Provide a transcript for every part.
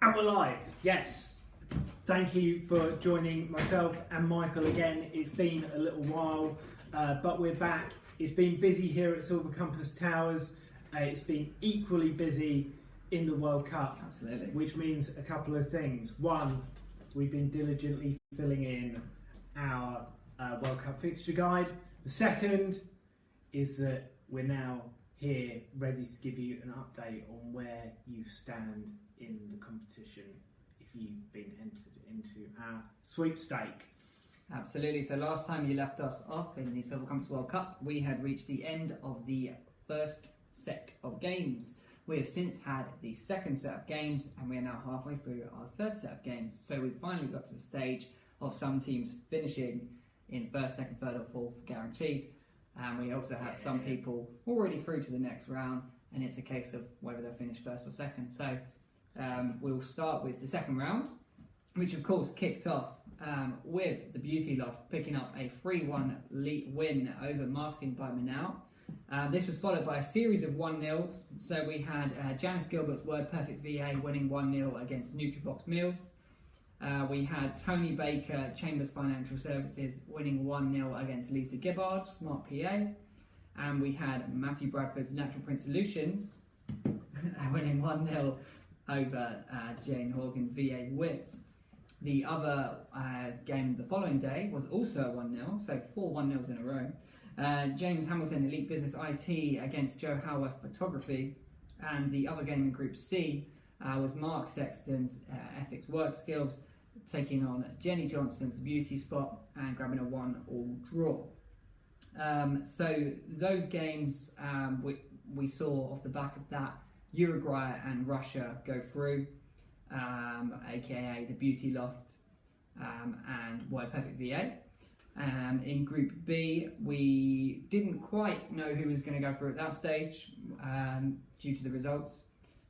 And we're live, yes. Thank you for joining myself and Michael again. It's been a little while, but we're back. It's been busy here at Silver Compass Towers. It's been equally busy in the World Cup. Absolutely. Which means a couple of things. One, we've been diligently filling in our World Cup fixture guide. The second is that we're now here ready to give you an update on where you stand in the competition if you've been entered into our sweepstake. Absolutely. So last time you left us off in the Silver Compass World Cup, we had reached the end of the first set of games. We have since had the second set of games, and we are now halfway through our third set of games. So we've finally got to the stage of some teams finishing in first, second, third or fourth guaranteed. And we also have some people already through to the next round, and it's a case of whether they'll finish first or second. So we'll start with the second round, which of course kicked off with the Beauty Loft picking up a 3-1 win over Marketing by Manau. This was followed by a series of 1-0s. So we had Janice Gilbert's Word Perfect VA winning 1-0 against NutriBox Meals. We had Tony Baker, Chambers Financial Services, winning 1-0 against Lisa Gibbard, Smart PA. And we had Matthew Bradford's Natural Print Solutions winning 1-0 over Jane Horgan, VA Wits. The other game the following day was also a 1-0, so 4 1-0s in a row. James Hamilton, Elite Business IT against Joe Howarth Photography. And the other game in Group C was Mark Sexton's Essex Work Skills, taking on Jenny Johnson's Beauty Spot and grabbing a 1-1 draw. So those games we saw off the back of that, Uruguay and Russia go through, aka the Beauty Loft and Word Perfect VA. In Group B, we didn't quite know who was going to go through at that stage due to the results.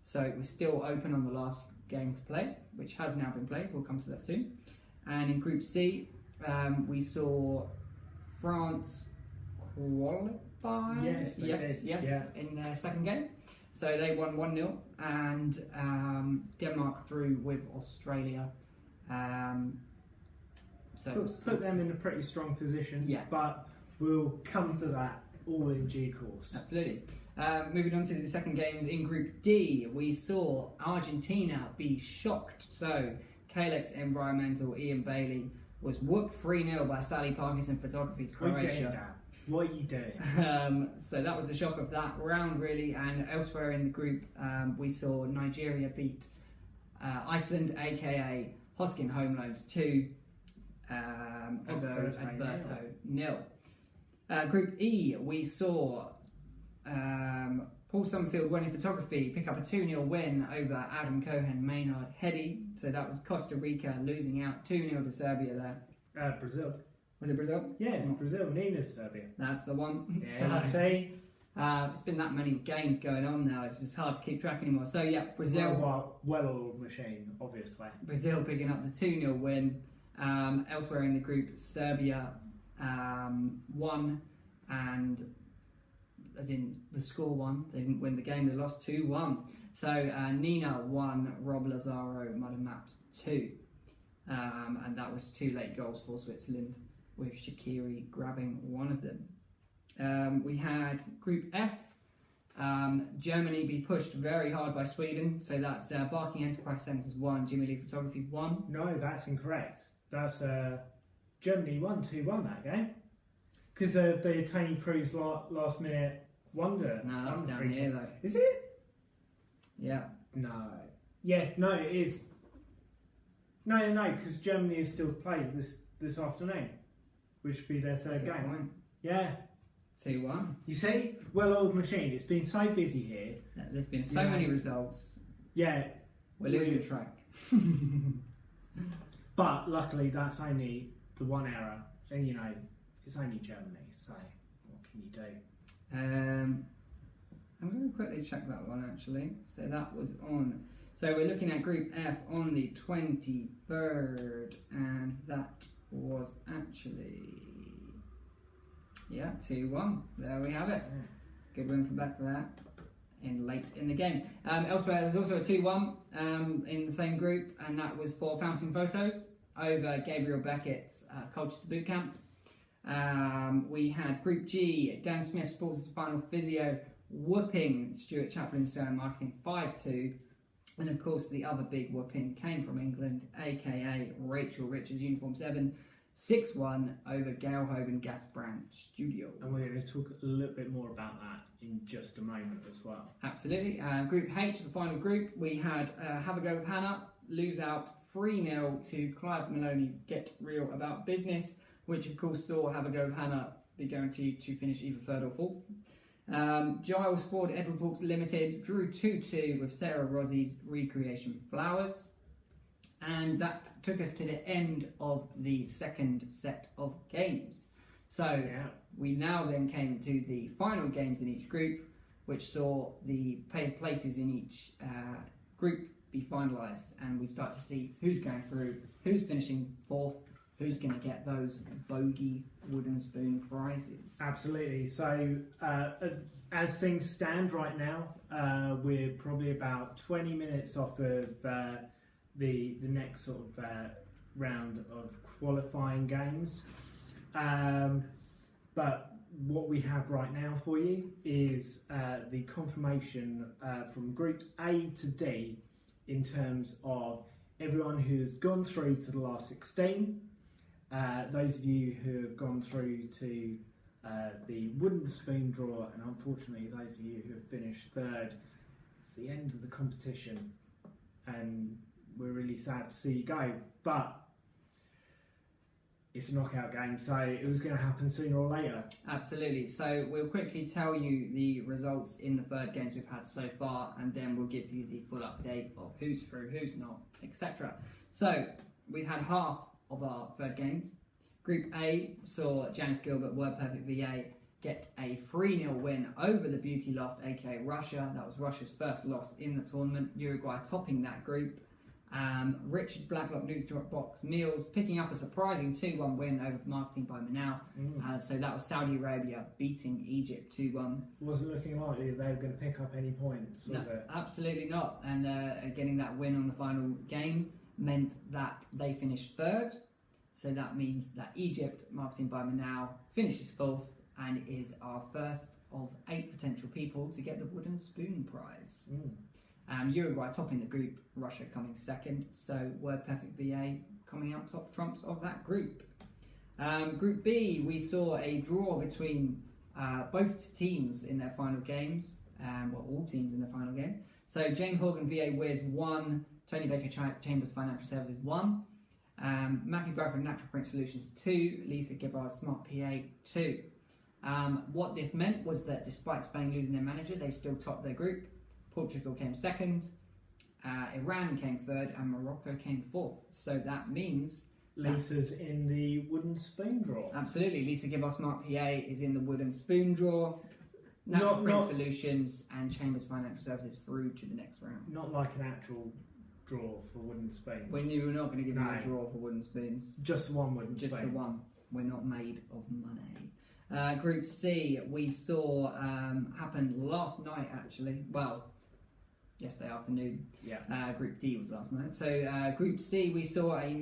So it was still open on the last game to play, which has now been played. We'll come to that soon. And in Group C, we saw France qualify. Yes, yeah. In their second game. So they won 1-0, and Denmark drew with Australia. So put them in a pretty strong position. Yeah. But we'll come to that all in due course. Absolutely. Moving on to the second games in Group D, we saw Argentina be shocked. So Kalex Environmental, Ian Bailey, was whooped 3-0 by Sally Parkinson Photography's Croatia. What are you doing? So that was the shock of that round, really. And elsewhere in the group, we saw Nigeria beat Iceland, aka Hoskin Home Loans 2, Adverto 0. Group E, we saw Paul Summerfield winning photography pick up a 2-0 win over Adam Cohen Maynard Heady. So that was Costa Rica losing out 2-0 to Serbia there. Brazil. Was it Brazil? Yeah, it's Brazil. Nina's Serbia. That's the one. Yeah, So, see? it's been that many games going on now, it's just hard to keep track anymore. So yeah, Brazil. Well-oiled machine, obviously. Brazil picking up the 2-0 win. Elsewhere in the group, Serbia won, and as in the score won, they didn't win the game, they lost 2-1. So Nina won, Rob Lazaro Mother Maps 2. And that was 2 late goals for Switzerland, with Shaqiri grabbing one of them. We had Group F, Germany be pushed very hard by Sweden. So that's Barking Enterprise Centres 1, Jimmy Lee Photography 1. No, that's incorrect. That's Germany won 2-1 that game. Because the Tony Cruz last minute wonder. No, that's down here though. Is it? Yeah. No. Yes, no, it is. No, because Germany is still played this afternoon, which would be their third game. Point. Yeah. 2-1. You see, well-oiled machine. It's been so busy here. There's been so many results. Yeah. We're losing track. But luckily, that's only the one error, and it's only Germany. So what can you do? I'm going to quickly check that one actually. So that was on. So we're looking at Group F on the 23rd, and that was actually 2-1. There we have it. Good win for back there. in late in the game. Elsewhere, there was also a 2-1 in the same group, and that was for Fountain Photos over Gabriel Beckett's Colchester Boot Camp. We had Group G, Dan Smith, Sports Spinal Physio, whooping Stuart Chaplin, Surrey Marketing 5-2. And of course, the other big whooping came from England, aka Rachel Richards, Uniform 7, 6-1 over Gail Hogan Gas Brand Studio. And we're going to talk a little bit more about that in just a moment as well. Absolutely. Group H, the final group, we had Have a Go with Hannah lose out 3-0 to Clive Maloney's Get Real About Business, which of course saw Have a Go with Hannah be guaranteed to finish either third or fourth. Giles Ford Edward Brooks Limited drew 2-2 with Sarah Rossie's Recreation Flowers. And that took us to the end of the second set of games. So we now then came to the final games in each group, which saw the places in each group be finalised, and we start to see who's going through, who's finishing fourth, who's going to get those bogey wooden spoon prizes. Absolutely. So as things stand right now, we're probably about 20 minutes off of the next sort of round of qualifying games. But what we have right now for you is the confirmation from groups A to D in terms of everyone who's gone through to the last 16. Those of you who have gone through to the wooden spoon draw, and unfortunately those of you who have finished third, it's the end of the competition and we're really sad to see you go, but it's a knockout game, so it was going to happen sooner or later. Absolutely. So we'll quickly tell you the results in the third games we've had so far, and then we'll give you the full update of who's through, who's not, etc. So we've had half of our third games. Group A saw Janice Gilbert, Word Perfect VA, get a 3-0 win over the Beauty Loft, aka Russia. That was Russia's first loss in the tournament. Uruguay topping that group. Richard Blacklock, New Box Meals picking up a surprising 2-1 win over Marketing by Manaus. So that was Saudi Arabia beating Egypt 2-1. Wasn't looking likely they were going to pick up any points, was it? Absolutely not. And getting that win on the final game meant that they finished third. So that means that Egypt, Marketing by Manaus, finishes fourth and is our first of 8 potential people to get the wooden spoon prize. Uruguay topping the group, Russia coming second, so Word Perfect VA coming out top trumps of that group. Group B, we saw a draw between both teams in their final games, all teams in the final game. So Jane Horgan VA Wiz 1, Tony Baker Chambers Financial Services 1, Matthew Bradford Natural Print Solutions 2, Lisa Gibbard Smart PA 2. What this meant was that despite Spain losing their manager, they still topped their group. Portugal came second, Iran came third, and Morocco came fourth. So that means Lisa's in the wooden spoon draw. Absolutely, Lisa Gibbard Smart PA is in the wooden spoon draw. Natural Print Solutions and Chambers Financial Services through to the next round. Not like an actual draw for wooden spoons. We knew we were not going to give you a draw for wooden spoons. Just one wooden spoon. Just the one. We're not made of money. Group C, we saw happen last night actually. Well, yesterday afternoon. Group D was last night. So Group C, we saw a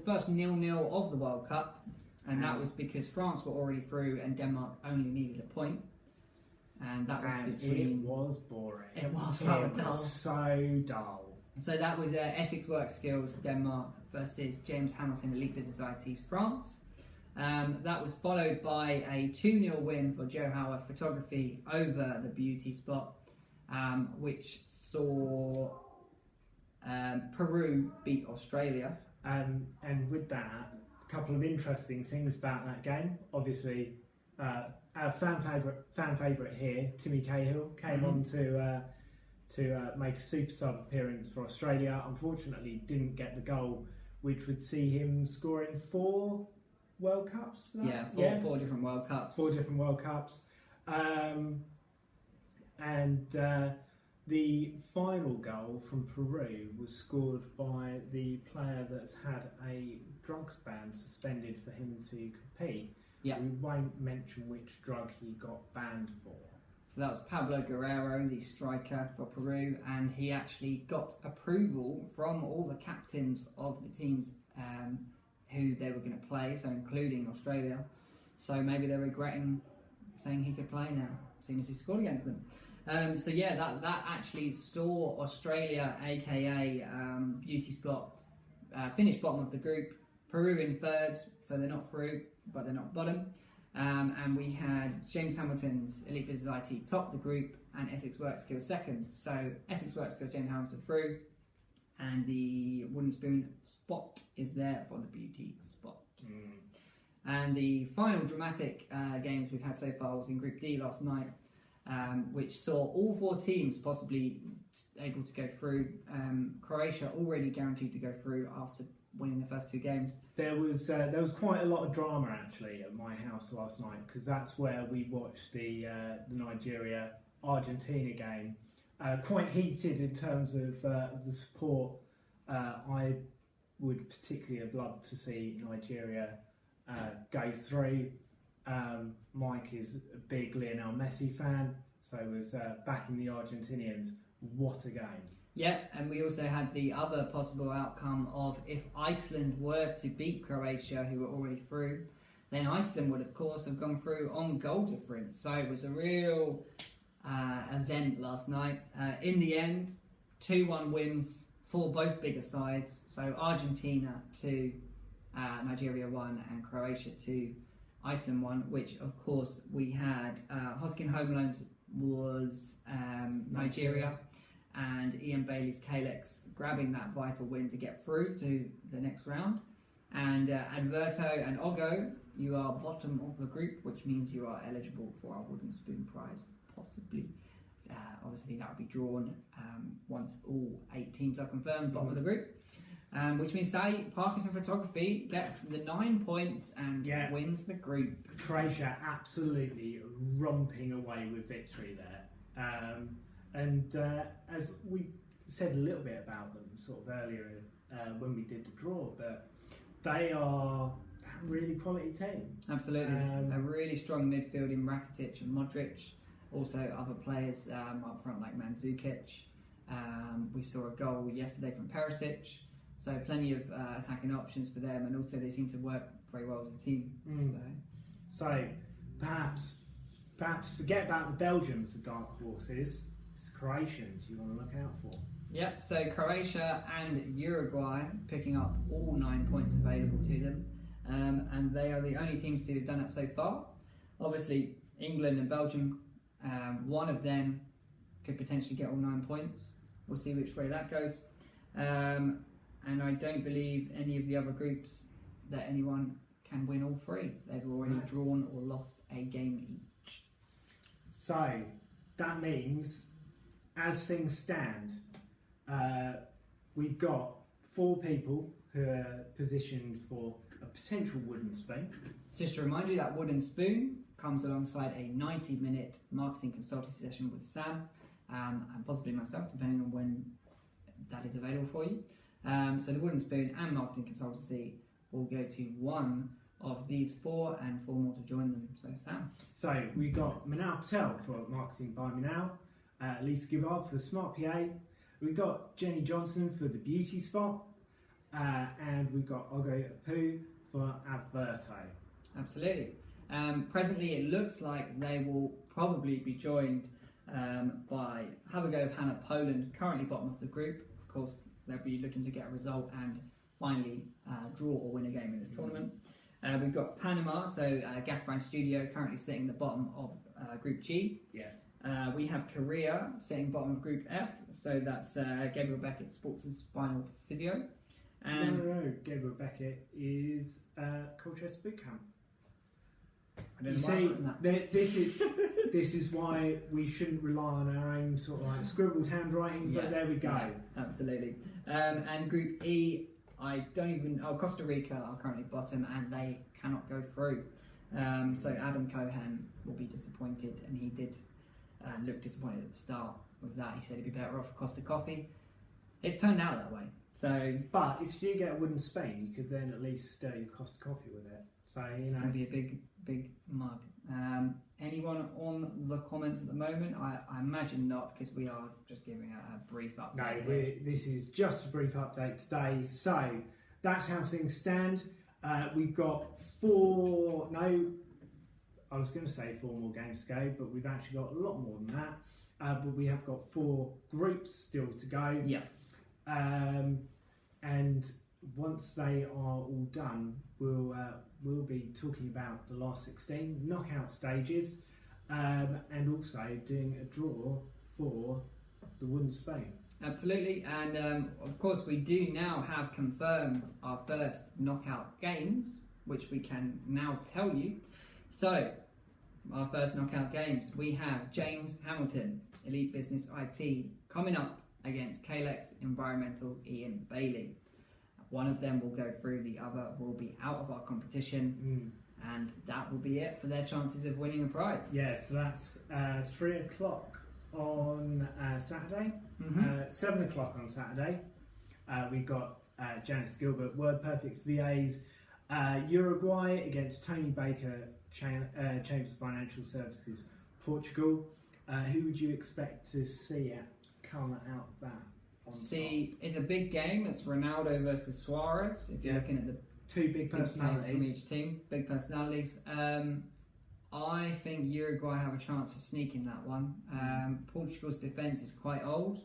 first 0-0 of the World Cup, and that was because France were already through and Denmark only needed a point. And that was between. It was boring. It was rather dull. So dull. So that was Essex Work Skills Denmark versus James Hamilton Elite Business IT's France. That was followed by a 2-0 win for Joe Howard Photography over the Beauty Spot, which saw Peru beat Australia. And with that, a couple of interesting things about that game. Obviously, our fan favourite here, Timmy Cahill, came on to make a super sub appearance for Australia. Unfortunately, didn't get the goal, which would see him scoring 4 World Cups. Four different World Cups. 4 different World Cups. The final goal from Peru was scored by the player that's had a drugs ban suspended for him to compete. We won't mention which drug he got banned for. So that was Pablo Guerrero, the striker for Peru, and he actually got approval from all the captains of the teams who they were going to play, so including Australia. So maybe they're regretting saying he could play now, seeing as he scored against them. So yeah, that actually saw Australia, aka Beauty Spot, finish bottom of the group. Peru in third, so they're not through, but they're not bottom. And we had James Hamilton's Elite Business IT top the group, and Essex Work Skills second. So Essex Work Skills, James Hamilton through, and the Wooden Spoon spot is there for the Beauty Spot. And the final dramatic games we've had so far was in Group D last night, which saw all 4 teams possibly able to go through. Croatia already guaranteed to go through after winning the first 2 games. There was quite a lot of drama actually at my house last night, because that's where we watched the Nigeria-Argentina game. Quite heated in terms of the support. I would particularly have loved to see Nigeria go through. Mike is a big Lionel Messi fan, so was backing the Argentinians. What a game! Yeah, and we also had the other possible outcome of if Iceland were to beat Croatia, who were already through, then Iceland would of course have gone through on goal difference. So it was a real event last night. In the end, 2-1 wins for both bigger sides. So Argentina 2, Nigeria 1, and Croatia 2, Iceland 1, which of course we had Hoskin Home Loans was Nigeria, and Ian Bailey's Kalex grabbing that vital win to get through to the next round. And Adverto and Ogo, you are bottom of the group, which means you are eligible for our Wooden Spoon prize, possibly. Obviously that will be drawn once all 8 teams are confirmed, bottom of the group. Which means Sally Parkinson Photography gets the 9 points and wins the group. Croatia absolutely romping away with victory there. And as we said a little bit about them sort of earlier when we did the draw, but they are a really quality team. Absolutely. A really strong midfield in Rakitic and Modric. Also other players up front like Mandzukic. We saw a goal yesterday from Perisic. So plenty of attacking options for them, and also they seem to work very well as a team. So perhaps forget about the Belgians, the dark horses. It's Croatians you want to look out for. Yep, so Croatia and Uruguay picking up all 9 points available to them, and they are the only teams to have done it so far. Obviously, England and Belgium, one of them could potentially get all 9 points. We'll see which way that goes. And I don't believe any of the other groups that anyone can win all 3. They've already drawn or lost a game each. So that means, as things stand, we've got 4 people who are positioned for a potential Wooden Spoon. Just to remind you, that Wooden Spoon comes alongside a 90-minute marketing consultancy session with Sam and possibly myself, depending on when that is available for you. So the Wooden Spoon and marketing consultancy will go to one of these 4 and 4 more to join them. So Sam. So we've got Manal Patel for Marketing by Manal, Lisa Gibbard for Smart PA, we've got Jenny Johnson for the Beauty Spot, and we've got Ogo Apu for Adverto. Absolutely. Presently it looks like they will probably be joined by Have a Go of Hannah Poland, currently bottom of the group. Of course, they'll be looking to get a result and finally draw or win a game in this tournament. We've got Panama, so Gasbrand Studio currently sitting the bottom of Group G. We have Korea sitting bottom of Group F, so that's Gabriel Beckett, Sports and Spinal Physio. And no, Gabriel Beckett is Colchester Bootcamp. I don't You know see, this is why we shouldn't rely on our own sort of like scribbled handwriting, but there we go. Yeah, absolutely. And Group E, Costa Rica are currently bottom and they cannot go through. So Adam Cohen will be disappointed, and he did look disappointed at the start with that. He said he'd be better off Costa Coffee. It's turned out that way. So, but if you do get a Wooden Spoon, you could then at least stir your Costa Coffee with it. So it's going to be a big mug. anyone on the comments at the moment? I imagine not, because we are just giving a brief update. No, this is just a brief update today. So that's how things stand. We've got I was going to say 4 more games to go, but we've actually got a lot more than that. But we have got 4 groups still to go. Yeah. And once they are all done, we'll be talking about the last 16 knockout stages, and also doing a draw for the Wooden Spoon. Absolutely, and of course we do now have confirmed our first knockout games, which we can now tell you. So, our first knockout games, we have James Hamilton, Elite Business IT, coming up against Kalex Environmental Ian Bailey. One of them will go through, the other will be out of our competition, and that will be it for their chances of winning a prize. Yes, yeah, so that's 3 o'clock on Saturday, 7 o'clock on Saturday. We've got Janice Gilbert, WordPerfect's VAs, Uruguay against Tony Baker, Chambers Financial Services, Portugal. Who would you expect to see come out that? It's a big game. It's Ronaldo versus Suarez. If you're looking at the 2 big personalities from each team, big personalities. I think Uruguay have a chance of sneaking that one. Portugal's defence is quite old.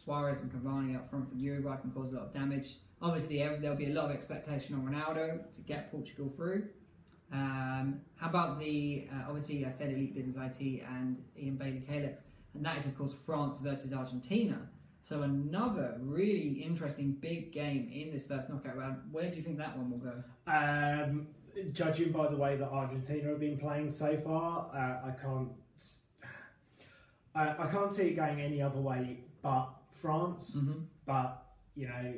Suarez and Cavani up front for Uruguay can cause a lot of damage. Obviously, there'll be a lot of expectation on Ronaldo to get Portugal through. How about obviously I said Elite Business IT and Ian Bailey Kalex, and that is of course France versus Argentina. So another really interesting big game in this first knockout round. Where do you think that one will go? Judging by the way that Argentina have been playing so far, I can't see it going any other way but France. But you know,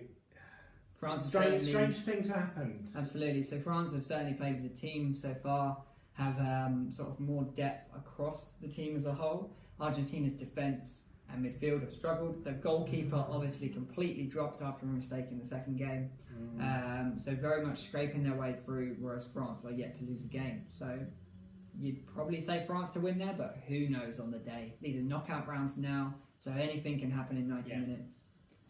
strange things happened. Absolutely. So France have certainly played as a team so far, have sort of more depth across the team as a whole. Argentina's defence and midfield have struggled. The goalkeeper obviously completely dropped after a mistake in the second game. So very much scraping their way through, whereas France are yet to lose a game. So you'd probably say France to win there, but who knows on the day. These are knockout rounds now, so anything can happen in 90 minutes.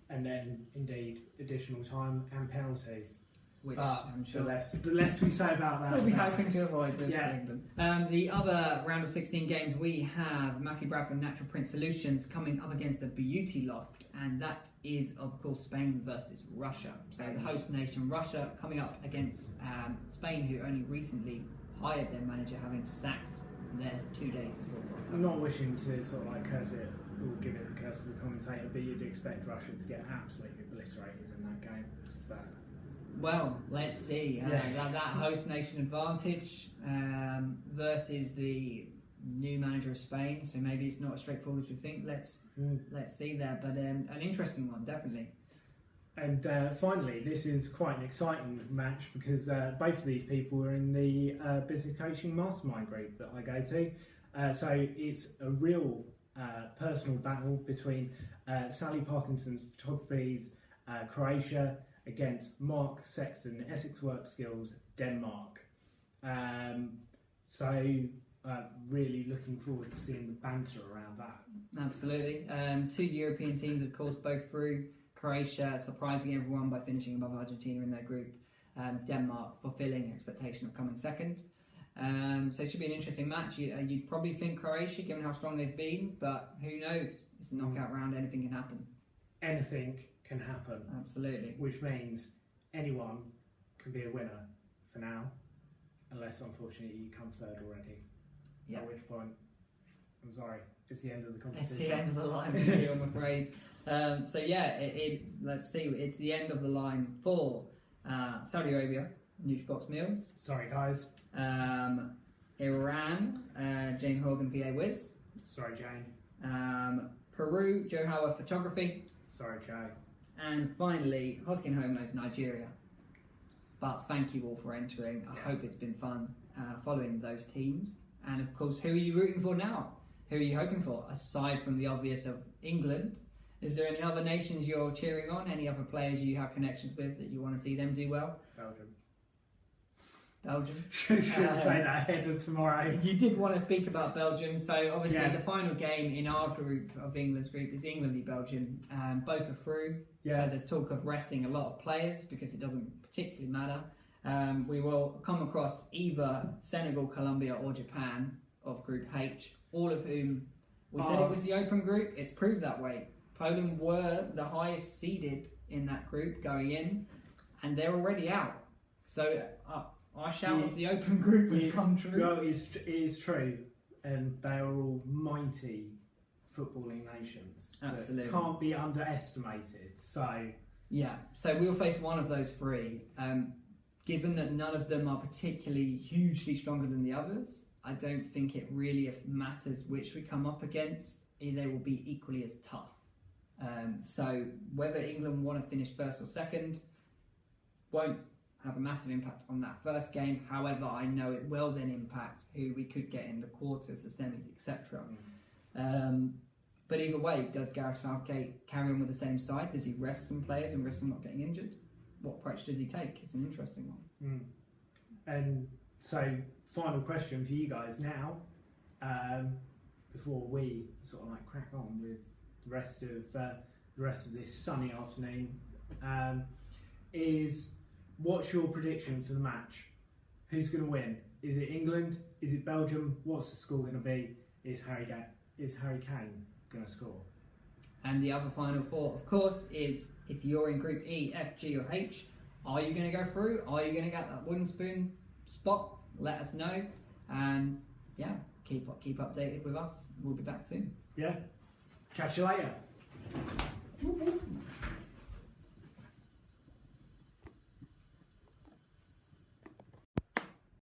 And then, indeed, additional time and penalties. Which I'm sure the less we say about that, we'll be hoping to avoid with England. The other round of 16 games, we have Matthew Bradford Natural Print Solutions coming up against the Beauty Loft, and that is, of course, Spain versus Russia. So the host nation, Russia, coming up against Spain, who only recently hired their manager, having sacked theirs 2 days before. I'm not wishing to sort of like curse it or give it the curse to the commentator, but you'd expect Russia to get absolutely obliterated in that game. But well, let's see. That host nation advantage versus the new manager of Spain. So maybe it's not as straightforward as we think. Let's see there, but an interesting one, definitely. And finally, this is quite an exciting match because both of these people are in the business coaching mastermind group that I go to. So it's a real personal battle between Sally Parkinson's Photography's Croatia against Mark Sexton, Essex Work Skills, Denmark. Really looking forward to seeing the banter around that. Absolutely. 2 European teams, of course, both through. Croatia surprising everyone by finishing above Argentina in their group. Denmark fulfilling expectation of coming second. So it should be an interesting match. You'd probably think Croatia, given how strong they've been, but who knows? It's a knockout round, anything can happen. Anything can happen. Absolutely. Which means anyone can be a winner for now, unless unfortunately you come third already. Yep. At which point, I'm sorry, it's the end of the competition. It's the end of the line for you, I'm afraid. Let's see, it's the end of the line for Saudi Arabia, Nutrbox Meals. Sorry guys. Iran, Jane Hogan VA Wiz. Sorry Jane. Peru, Joe Howard Photography. Sorry Joe. And finally, Hoskin Home Loans Nigeria. But thank you all for entering. I hope it's been fun following those teams. And of course, who are you rooting for now? Who are you hoping for? Aside from the obvious of England, is there any other nations you're cheering on? Any other players you have connections with that you want to see them do well? Belgium. Shouldn't say that ahead of tomorrow. You did want to speak about Belgium, so obviously Yeah. the final game in our group of England's group is England v Belgium. Both are through, Yeah. so there's talk of resting a lot of players because it doesn't particularly matter. We will come across either Senegal, Colombia, or Japan of Group H, all of whom we said it was the open group. It's proved that way. Poland were the highest seeded in that group going in, and they're already out. So our shout of the open group has come true. Well, it is true, and they are all mighty footballing nations. Absolutely. That can't be underestimated. So yeah, so we'll face one of those three. Given that none of them are particularly hugely stronger than the others, I don't think it really matters which we come up against. They will be equally as tough. So whether England want to finish first or second won't have a massive impact on that first game. However, I know it will then impact who we could get in the quarters, the semis, etc. But either way, does Gareth Southgate carry on with the same side? Does he rest some players and risk them not getting injured? What approach does he take? It's an interesting one. And so, final question for you guys now, before we sort of like crack on with the rest of this sunny afternoon, is what's your prediction for the match? Who's going to win? Is it England? Is it Belgium? What's the score going to be? Is Harry Kane going to score? And the other final thought, of course, is if you're in Group E, F, G, or H, are you going to go through? Are you going to get that wooden spoon spot? Let us know, and yeah, keep updated with us. We'll be back soon. Yeah. Catch you later.